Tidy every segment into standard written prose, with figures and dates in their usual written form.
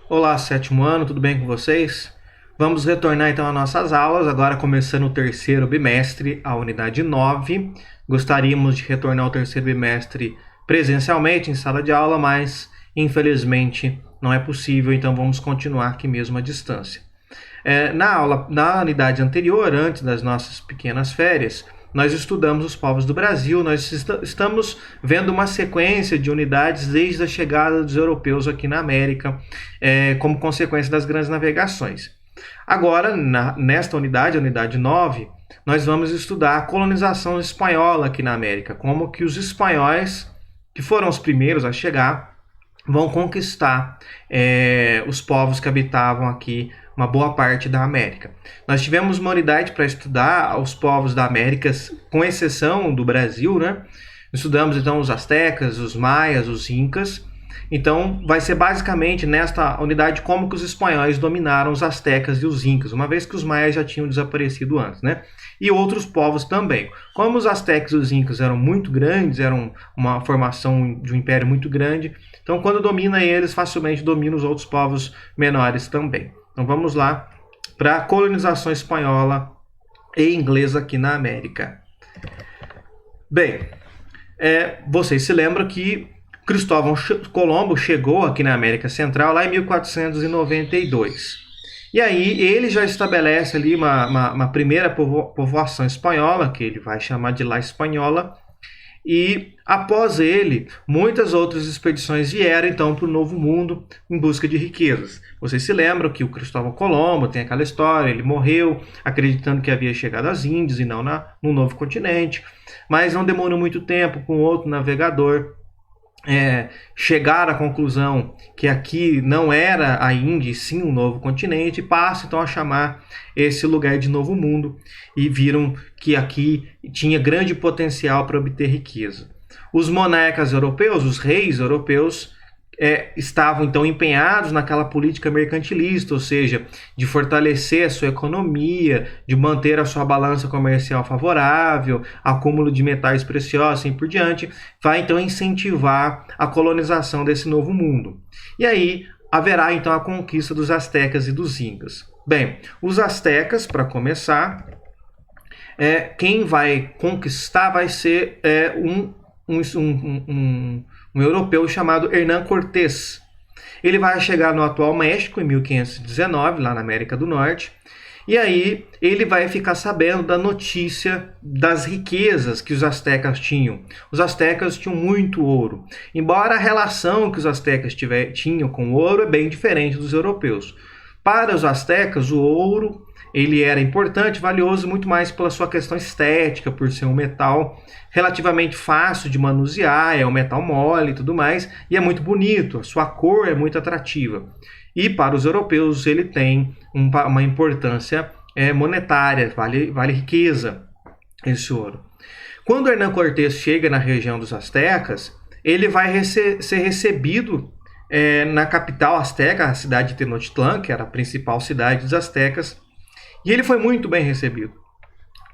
Olá, sétimo ano, tudo bem com vocês? Vamos retornar então às nossas aulas, agora começando o terceiro bimestre, a unidade 9. Gostaríamos de retornar ao terceiro bimestre presencialmente em sala de aula, mas infelizmente não é possível, então vamos continuar aqui mesmo à distância. Na unidade anterior, antes das nossas pequenas férias, nós estudamos os povos do Brasil, nós estamos vendo uma sequência de unidades desde a chegada dos europeus aqui na América, como consequência das grandes navegações. Agora, nesta unidade, a unidade 9, nós vamos estudar a colonização espanhola aqui na América, como que os espanhóis, que foram os primeiros a chegar, vão conquistar os povos que habitavam aqui uma boa parte da América. Nós tivemos uma unidade para estudar os povos da América, com exceção do Brasil, né? Estudamos então os astecas, os maias, os incas. Então vai ser basicamente nesta unidade como que os espanhóis dominaram os astecas e os incas, uma vez que os maias já tinham desaparecido antes, né? E outros povos também. Como os astecas e os incas eram muito grandes, eram uma formação de um império muito grande, então quando domina eles, facilmente domina os outros povos menores também. Então vamos lá para a colonização espanhola e inglesa aqui na América. Bem, vocês se lembram que Cristóvão Colombo chegou aqui na América Central lá em 1492. E aí ele já estabelece ali uma primeira povoação espanhola, que ele vai chamar de La Espanhola, e após ele, muitas outras expedições vieram então para o Novo Mundo em busca de riquezas. Vocês se lembram que o Cristóvão Colombo tem aquela história, ele morreu acreditando que havia chegado às Índias e não no novo continente, mas não demorou muito tempo com outro navegador chegar à conclusão que aqui não era a Índia, e sim um novo continente, e passa então a chamar esse lugar de Novo Mundo, e viram que aqui tinha grande potencial para obter riqueza. Os monarcas europeus, os reis europeus, estavam então empenhados naquela política mercantilista, ou seja, de fortalecer a sua economia, de manter a sua balança comercial favorável, acúmulo de metais preciosos e assim por diante, vai então incentivar a colonização desse novo mundo. E aí haverá então a conquista dos astecas e dos incas. Bem, os astecas, para começar, quem vai conquistar vai ser um europeu chamado Hernán Cortés. Ele vai chegar no atual México em 1519, lá na América do Norte, e aí ele vai ficar sabendo da notícia das riquezas que os astecas tinham. Os astecas tinham muito ouro, embora a relação que os astecas tinham com o ouro é bem diferente dos europeus. Para os astecas, o ouro ele era importante, valioso, muito mais pela sua questão estética, por ser um metal relativamente fácil de manusear, é um metal mole e tudo mais, e é muito bonito, a sua cor é muito atrativa. E para os europeus ele tem uma importância monetária, vale riqueza esse ouro. Quando Hernán Cortés chega na região dos astecas, ele vai ser recebido na capital asteca, a cidade de Tenochtitlan, que era a principal cidade dos astecas, e ele foi muito bem recebido,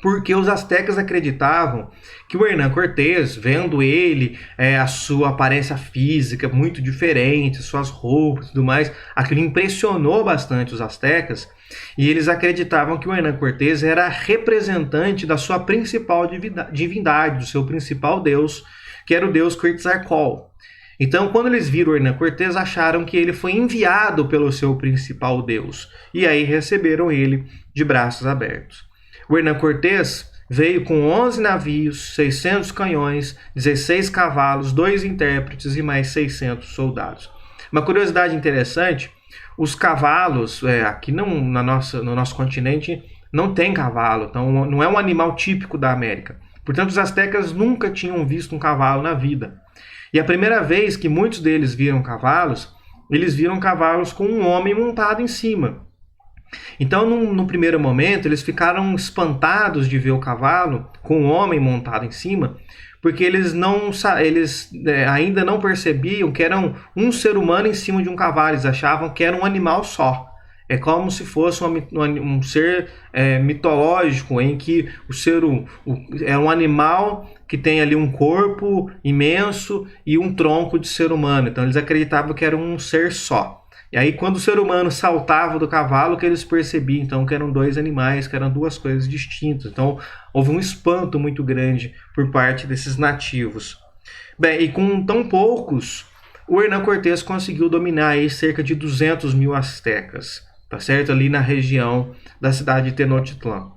porque os astecas acreditavam que o Hernán Cortés, vendo ele, a sua aparência física muito diferente, suas roupas e tudo mais, aquilo impressionou bastante os astecas, e eles acreditavam que o Hernán Cortés era representante da sua principal divindade, do seu principal deus, que era o deus Quetzalcóatl. Então, quando eles viram o Hernán Cortés, acharam que ele foi enviado pelo seu principal deus. E aí receberam ele de braços abertos. O Hernán Cortés veio com 11 navios, 600 canhões, 16 cavalos, 2 intérpretes e mais 600 soldados. Uma curiosidade interessante, os cavalos, aqui no nosso continente, não tem cavalo. Então, não é um animal típico da América. Portanto, os astecas nunca tinham visto um cavalo na vida. E a primeira vez que muitos deles viram cavalos, eles viram cavalos com um homem montado em cima. Então, no primeiro momento, eles ficaram espantados de ver o cavalo com um homem montado em cima, porque eles ainda não percebiam que era um ser humano em cima de um cavalo, eles achavam que era um animal só. É como se fosse um ser mitológico, em que é um animal que tem ali um corpo imenso e um tronco de ser humano. Então eles acreditavam que era um ser só. E aí, quando o ser humano saltava do cavalo, que eles percebiam, então, que eram dois animais, que eram duas coisas distintas. Então, houve um espanto muito grande por parte desses nativos. Bem, e com tão poucos, o Hernán Cortés conseguiu dominar aí cerca de 200 mil astecas, tá certo? Ali na região da cidade de Tenochtitlan.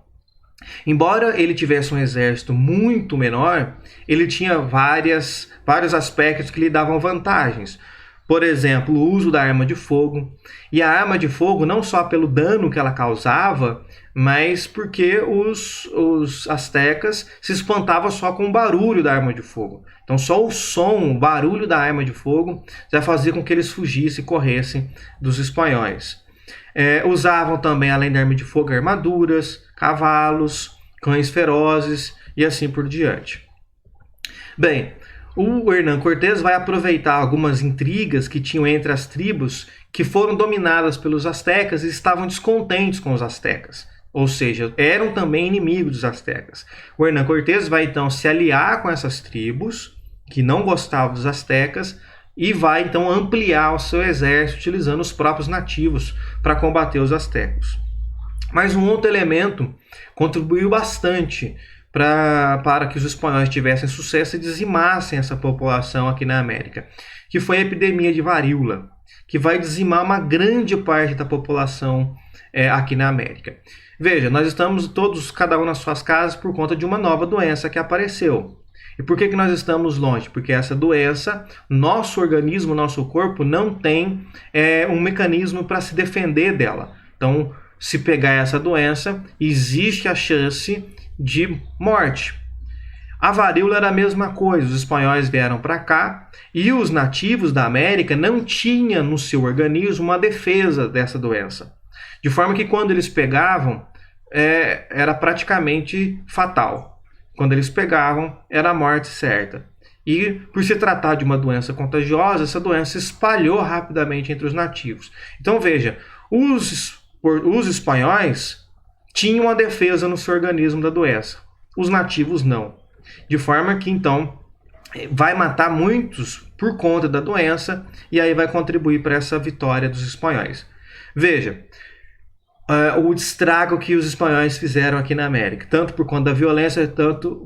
Embora ele tivesse um exército muito menor, ele tinha vários aspectos que lhe davam vantagens. Por exemplo, o uso da arma de fogo. E a arma de fogo não só pelo dano que ela causava, mas porque os astecas se espantavam só com o barulho da arma de fogo. Então só o som, o barulho da arma de fogo já fazia com que eles fugissem e corressem dos espanhóis. Usavam também, além da arma de fogo, armaduras, cavalos, cães ferozes e assim por diante. Bem, o Hernán Cortés vai aproveitar algumas intrigas que tinham entre as tribos que foram dominadas pelos astecas e estavam descontentes com os astecas. Ou seja, eram também inimigos dos astecas. O Hernán Cortés vai então se aliar com essas tribos que não gostavam dos astecas e vai então ampliar o seu exército utilizando os próprios nativos para combater os astecos. Mas um outro elemento contribuiu bastante para que os espanhóis tivessem sucesso e dizimassem essa população aqui na América, que foi a epidemia de varíola, que vai dizimar uma grande parte da população aqui na América. Veja, nós estamos todos, cada um nas suas casas, por conta de uma nova doença que apareceu. E por que nós estamos longe? Porque essa doença, nosso organismo, nosso corpo, não tem um mecanismo para se defender dela. Então, se pegar essa doença, existe a chance de morte. A varíola era a mesma coisa, os espanhóis vieram para cá e os nativos da América não tinham no seu organismo uma defesa dessa doença. De forma que quando eles pegavam, era praticamente fatal. Quando eles pegavam, era a morte certa. E por se tratar de uma doença contagiosa, essa doença se espalhou rapidamente entre os nativos. Então veja, os espanhóis tinham uma defesa no seu organismo da doença. Os nativos não. De forma que, então, vai matar muitos por conta da doença e aí vai contribuir para essa vitória dos espanhóis. Veja, o estrago que os espanhóis fizeram aqui na América, tanto por conta da violência,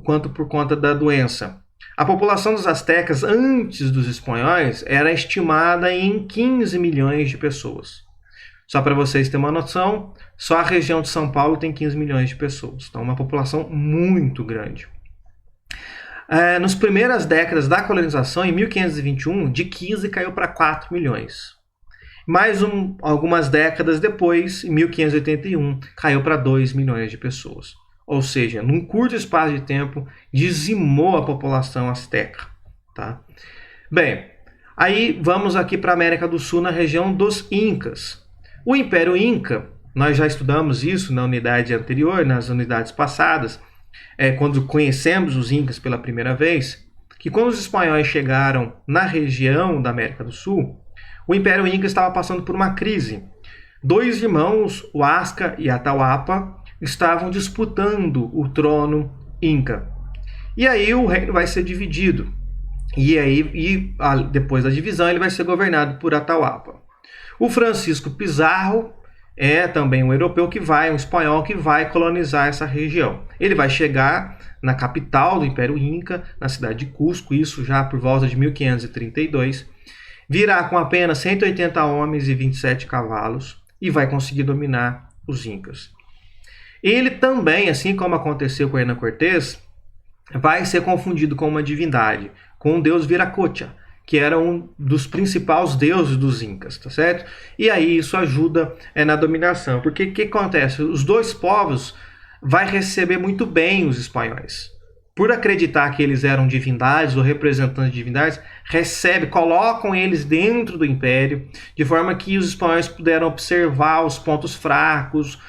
quanto por conta da doença. A população dos astecas, antes dos espanhóis, era estimada em 15 milhões de pessoas. Só para vocês terem uma noção, só a região de São Paulo tem 15 milhões de pessoas. Então, uma população muito grande. Nas primeiras décadas da colonização, em 1521, de 15 caiu para 4 milhões. Mais algumas décadas depois, em 1581, caiu para 2 milhões de pessoas. Ou seja, num curto espaço de tempo, dizimou a população asteca. Tá? Bem, aí vamos aqui para a América do Sul, na região dos Incas. O Império Inca, nós já estudamos isso na unidade anterior, nas unidades passadas, quando conhecemos os Incas pela primeira vez, que quando os espanhóis chegaram na região da América do Sul, o Império Inca estava passando por uma crise. Dois irmãos, o Huasca e Atahualpa, estavam disputando o trono Inca. E aí o reino vai ser dividido. Depois da divisão, ele vai ser governado por Atahualpa. O Francisco Pizarro é também um europeu um espanhol que vai colonizar essa região. Ele vai chegar na capital do Império Inca, na cidade de Cusco, isso já por volta de 1532. Virá com apenas 180 homens e 27 cavalos e vai conseguir dominar os Incas. Ele também, assim como aconteceu com Hernán Cortés, vai ser confundido com uma divindade, com o deus Viracocha, que era um dos principais deuses dos Incas, tá certo? E aí isso ajuda na dominação, porque o que acontece? Os dois povos vai receber muito bem os espanhóis. Por acreditar que eles eram divindades ou representantes de divindades, colocam eles dentro do império, de forma que os espanhóis puderam observar os pontos fracos,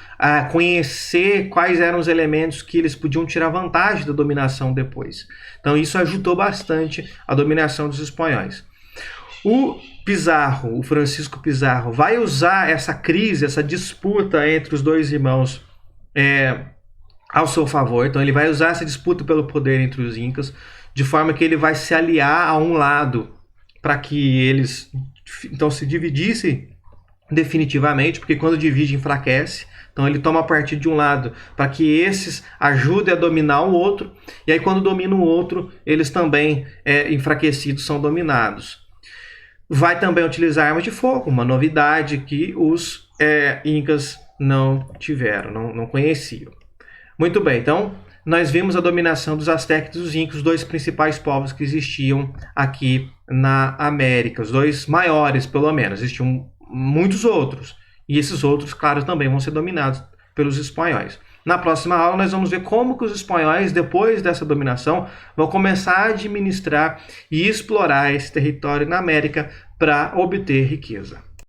conhecer quais eram os elementos que eles podiam tirar vantagem da dominação depois. Então isso ajudou bastante a dominação dos espanhóis. O Francisco Pizarro, vai usar essa crise, essa disputa entre os dois irmãos ao seu favor. Então ele vai usar essa disputa pelo poder entre os Incas, de forma que ele vai se aliar a um lado, para que eles então se dividissem definitivamente, porque quando divide enfraquece. Então ele toma partido de um lado para que esses ajudem a dominar o outro, e aí quando domina o outro, eles também enfraquecidos são dominados. Vai também utilizar armas de fogo, uma novidade que os incas não tiveram, não conheciam. Muito bem, então nós vimos a dominação dos astecas e dos incas, os dois principais povos que existiam aqui na América, os dois maiores pelo menos, existiam muitos outros, e esses outros, claro, também vão ser dominados pelos espanhóis. Na próxima aula nós vamos ver como que os espanhóis, depois dessa dominação, vão começar a administrar e explorar esse território na América para obter riqueza.